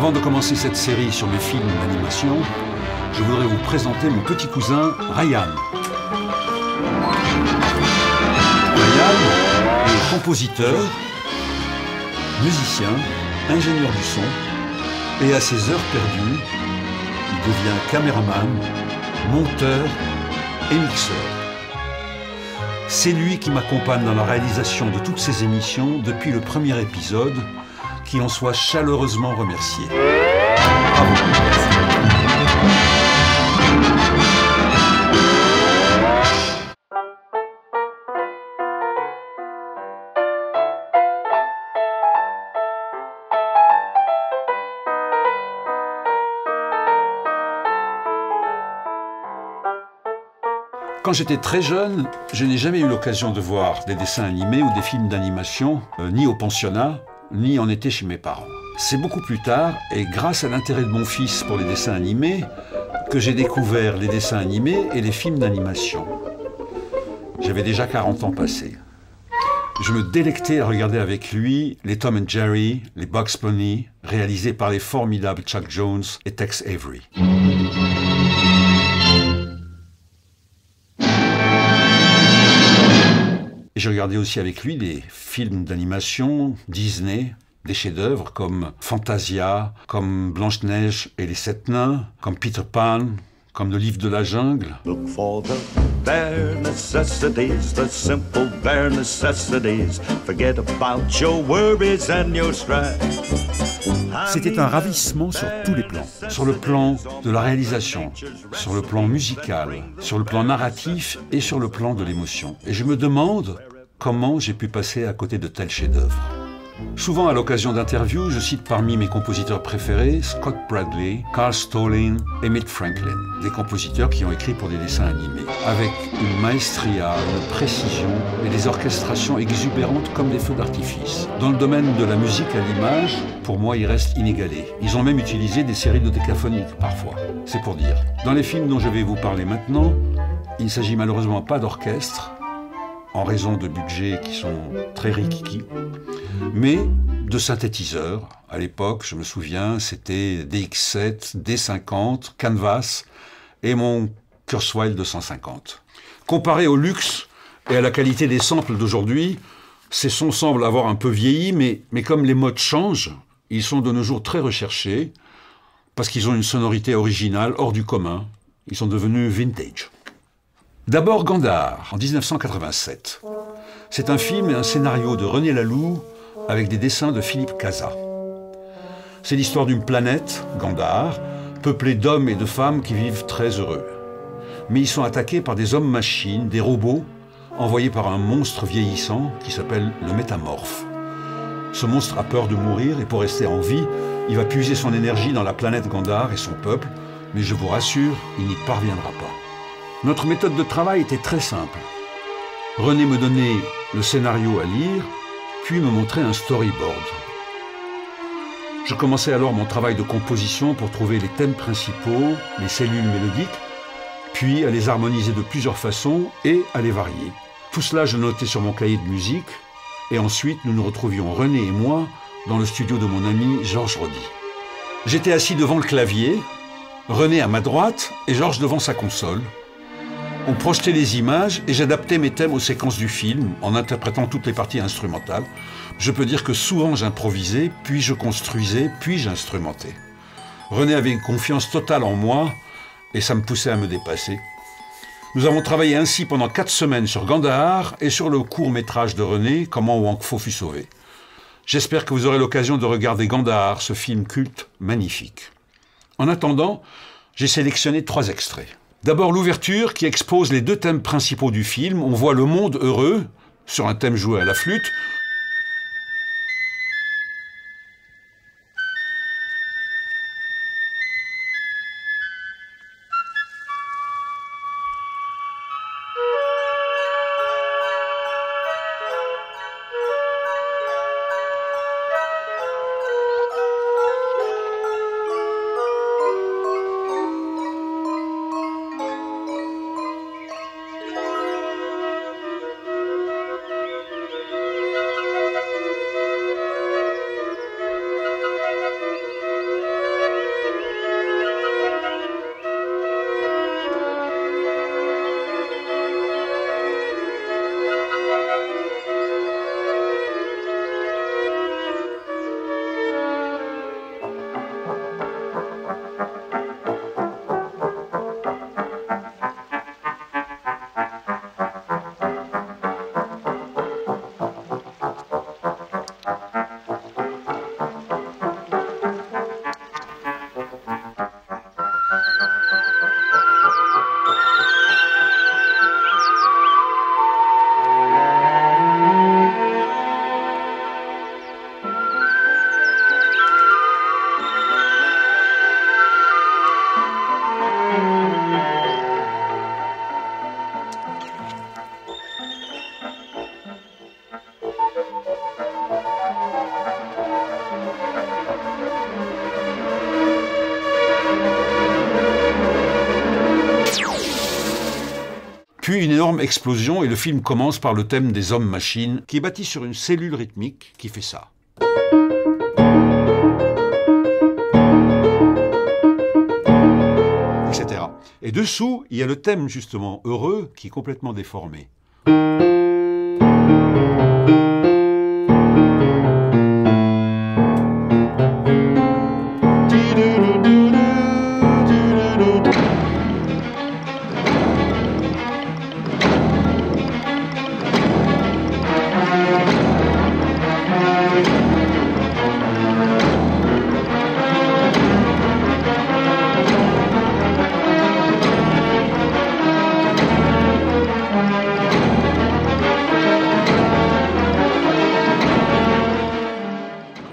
Avant de commencer cette série sur mes films d'animation, je voudrais vous présenter mon petit cousin Ryan. Ryan est compositeur, musicien, ingénieur du son, et à ses heures perdues, il devient caméraman, monteur et mixeur. C'est lui qui m'accompagne dans la réalisation de toutes ces émissions depuis le premier épisode, qu'il en soit chaleureusement remercié. Bravo. Quand j'étais très jeune, je n'ai jamais eu l'occasion de voir des dessins animés ou des films d'animation, ni au pensionnat, ni en été chez mes parents. C'est beaucoup plus tard, et grâce à l'intérêt de mon fils pour les dessins animés, que j'ai découvert les dessins animés et les films d'animation. J'avais déjà 40 ans passés. Je me délectais à regarder avec lui les Tom and Jerry, les Bugs Bunny, réalisés par les formidables Chuck Jones et Tex Avery. Et je regardais aussi avec lui des films d'animation Disney, des chefs-d'œuvre comme Fantasia, comme Blanche-Neige et les Sept Nains, comme Peter Pan, comme Le Livre de la Jungle. Look for the bare necessities, the simple bare necessities. Forget about your worries and your strife. C'était un ravissement sur tous les plans. Sur le plan de la réalisation, sur le plan musical, sur le plan narratif et sur le plan de l'émotion. Et je me demande comment j'ai pu passer à côté de tels chefs-d'œuvre. Souvent, à l'occasion d'interviews, je cite parmi mes compositeurs préférés Scott Bradley, Carl Stalling et Milt Franklin, des compositeurs qui ont écrit pour des dessins animés, avec une maestria, une précision et des orchestrations exubérantes comme des feux d'artifice. Dans le domaine de la musique à l'image, pour moi, ils restent inégalés. Ils ont même utilisé des séries de décaphoniques parfois, c'est pour dire. Dans les films dont je vais vous parler maintenant, il ne s'agit malheureusement pas d'orchestre, en raison de budgets qui sont très rikiki, mais de synthétiseurs. À l'époque, je me souviens, c'était DX7, D50, Canvas et mon Kurzweil 250. Comparé au luxe et à la qualité des samples d'aujourd'hui, ces sons semblent avoir un peu vieilli, mais comme les modes changent, ils sont de nos jours très recherchés parce qu'ils ont une sonorité originale hors du commun. Ils sont devenus vintage. D'abord Gandhar, en 1987. C'est un film et un scénario de René Laloux avec des dessins de Philippe Cazat. C'est l'histoire d'une planète, Gandhar, peuplée d'hommes et de femmes qui vivent très heureux. Mais ils sont attaqués par des hommes-machines, des robots, envoyés par un monstre vieillissant qui s'appelle le Métamorphe. Ce monstre a peur de mourir et pour rester en vie, il va puiser son énergie dans la planète Gandhar et son peuple, mais je vous rassure, il n'y parviendra pas. Notre méthode de travail était très simple. René me donnait le scénario à lire, puis me montrait un storyboard. Je commençais alors mon travail de composition pour trouver les thèmes principaux, les cellules mélodiques, puis à les harmoniser de plusieurs façons et à les varier. Tout cela, je notais sur mon cahier de musique, et ensuite nous nous retrouvions, René et moi, dans le studio de mon ami Georges Rodi. J'étais assis devant le clavier, René à ma droite et Georges devant sa console. On projetait les images et j'adaptais mes thèmes aux séquences du film en interprétant toutes les parties instrumentales. Je peux dire que souvent j'improvisais, puis je construisais, puis j'instrumentais. René avait une confiance totale en moi et ça me poussait à me dépasser. Nous avons travaillé ainsi pendant 4 semaines sur Gandhar et sur le court-métrage de René, Comment Wang Fo fut sauvé. J'espère que vous aurez l'occasion de regarder Gandhar, ce film culte magnifique. En attendant, j'ai sélectionné 3 extraits. D'abord l'ouverture qui expose les 2 thèmes principaux du film. On voit le monde heureux, sur un thème joué à la flûte. Puis une énorme explosion et le film commence par le thème des hommes-machines qui est bâti sur une cellule rythmique qui fait ça. Etc. Et dessous, il y a le thème justement heureux qui est complètement déformé.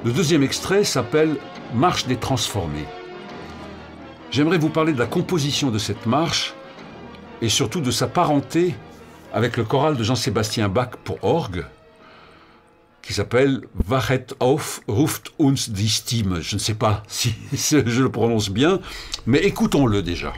Le deuxième extrait s'appelle « Marche des transformés ». J'aimerais vous parler de la composition de cette marche et surtout de sa parenté avec le choral de Jean-Sébastien Bach pour orgue qui s'appelle « Wachet auf, ruft uns die Stimme ». Je ne sais pas si je le prononce bien, mais écoutons-le déjà.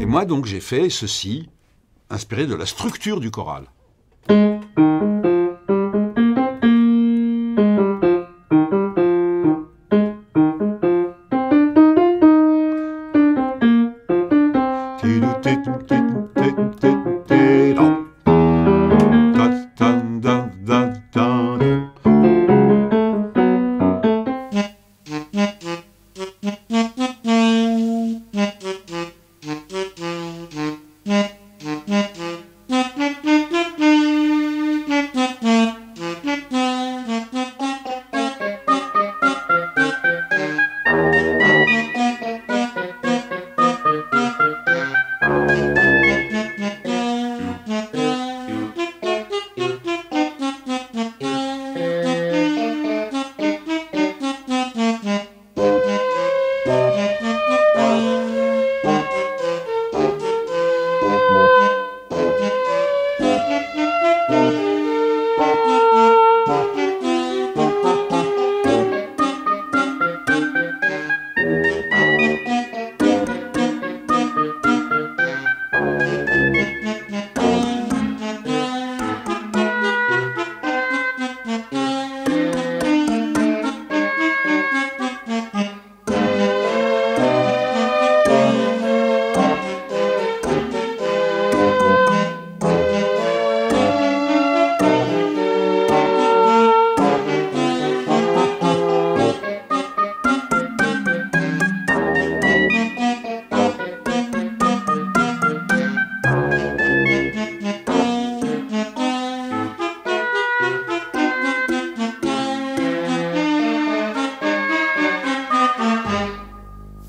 Moi, donc, j'ai fait ceci, inspiré de la structure du choral.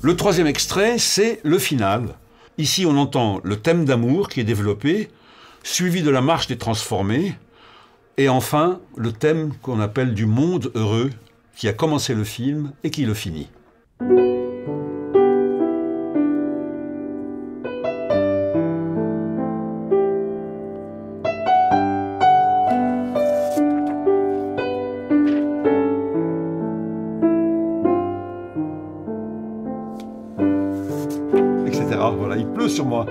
Le troisième extrait, c'est le final. Ici, on entend le thème d'amour qui est développé, suivi de la marche des transformés, et enfin, le thème qu'on appelle du monde heureux, qui a commencé le film et qui le finit. Voilà, il pleut sur moi.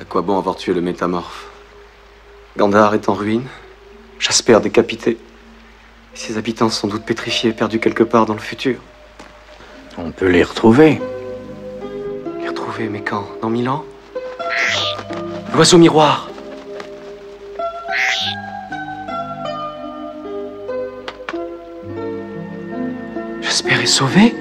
À quoi bon avoir tué le métamorphe? Gandhar est en ruine, Jasper décapité. Ses habitants sans doute pétrifiés, perdus quelque part dans le futur. On peut les retrouver. Les retrouver, mais quand? Dans 1000 ans? L'oiseau miroir. J'espérais sauver.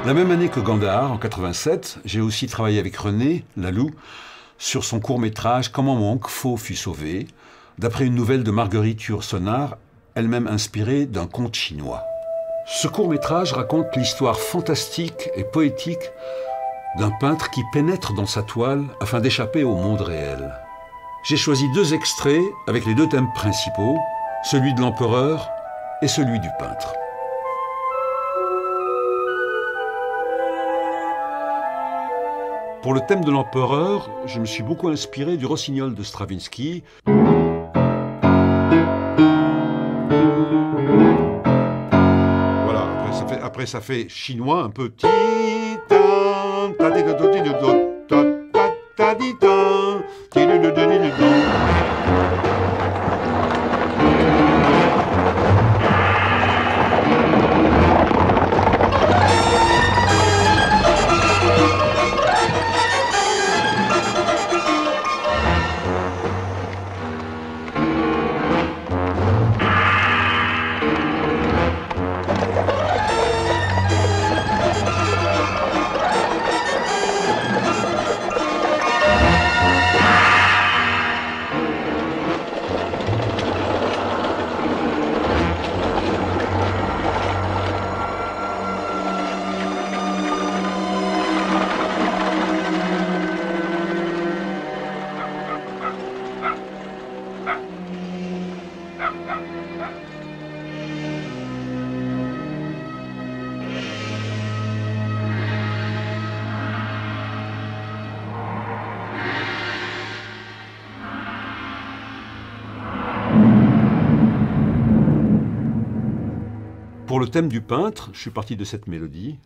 La même année que Gandhar, en 87, j'ai aussi travaillé avec René Laloux sur son court-métrage « Comment mon Kpho fut sauvé », d'après une nouvelle de Marguerite Yourcenar, elle-même inspirée d'un conte chinois. Ce court-métrage raconte l'histoire fantastique et poétique d'un peintre qui pénètre dans sa toile afin d'échapper au monde réel. J'ai choisi 2 extraits avec les 2 thèmes principaux, celui de l'empereur et celui du peintre. Pour le thème de l'empereur, je me suis beaucoup inspiré du Rossignol de Stravinsky. Voilà, après ça fait chinois un peu. Pour le thème du peintre, je suis parti de cette mélodie.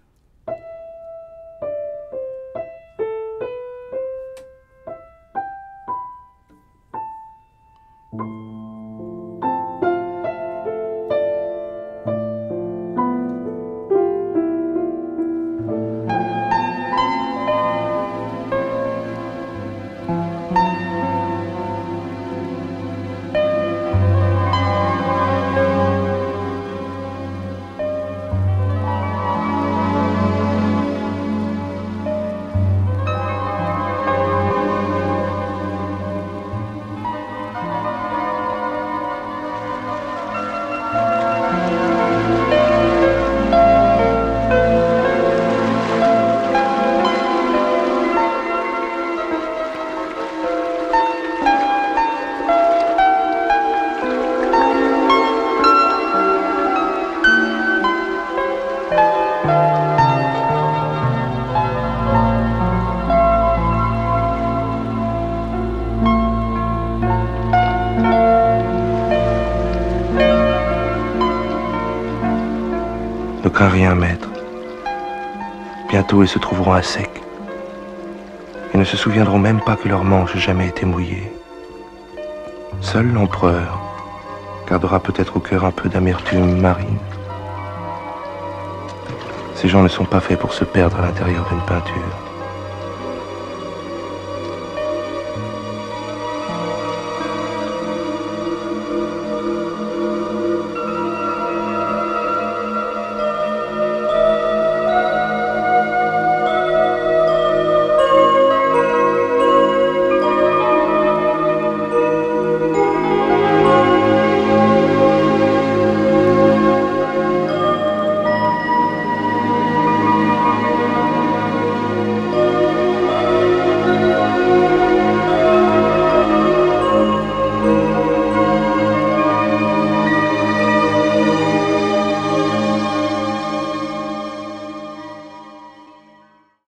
crains rien, maître. Bientôt, ils se trouveront à sec. Et ne se souviendront même pas que leur manche n'a jamais été mouillée. Seul l'empereur gardera peut-être au cœur un peu d'amertume marine. Ces gens ne sont pas faits pour se perdre à l'intérieur d'une peinture.